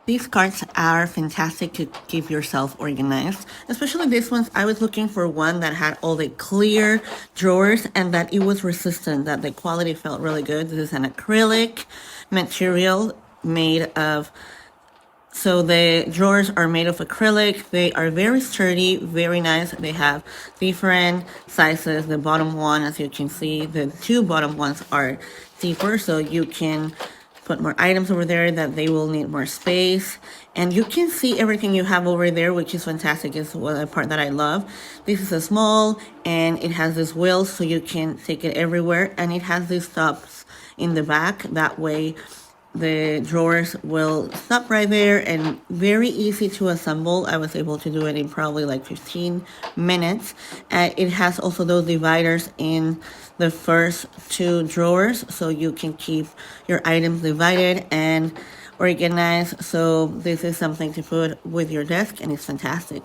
These carts are fantastic to keep yourself organized, especially these ones. I was looking for one that had all the clear drawers and that it was resistant, that the quality felt really good. This is an acrylic material made of, so the drawers are made of acrylic. They are very sturdy, very nice. They have different sizes. The bottom one, as you can see, the two bottom ones are deeper, so you can put more items over there that they will need more space. And you can see everything you have over there, which is fantastic. Is the part that I love. This is a small, and it has this wheel so you can take it everywhere. And it has these stops in the back. That way the drawers will stop right there, and very easy to assemble. I was able to do it in probably like 15 minutes. It has also those dividers in the first two drawers, so you can keep your items divided and organized. So this is something to put with your desk, and it's fantastic.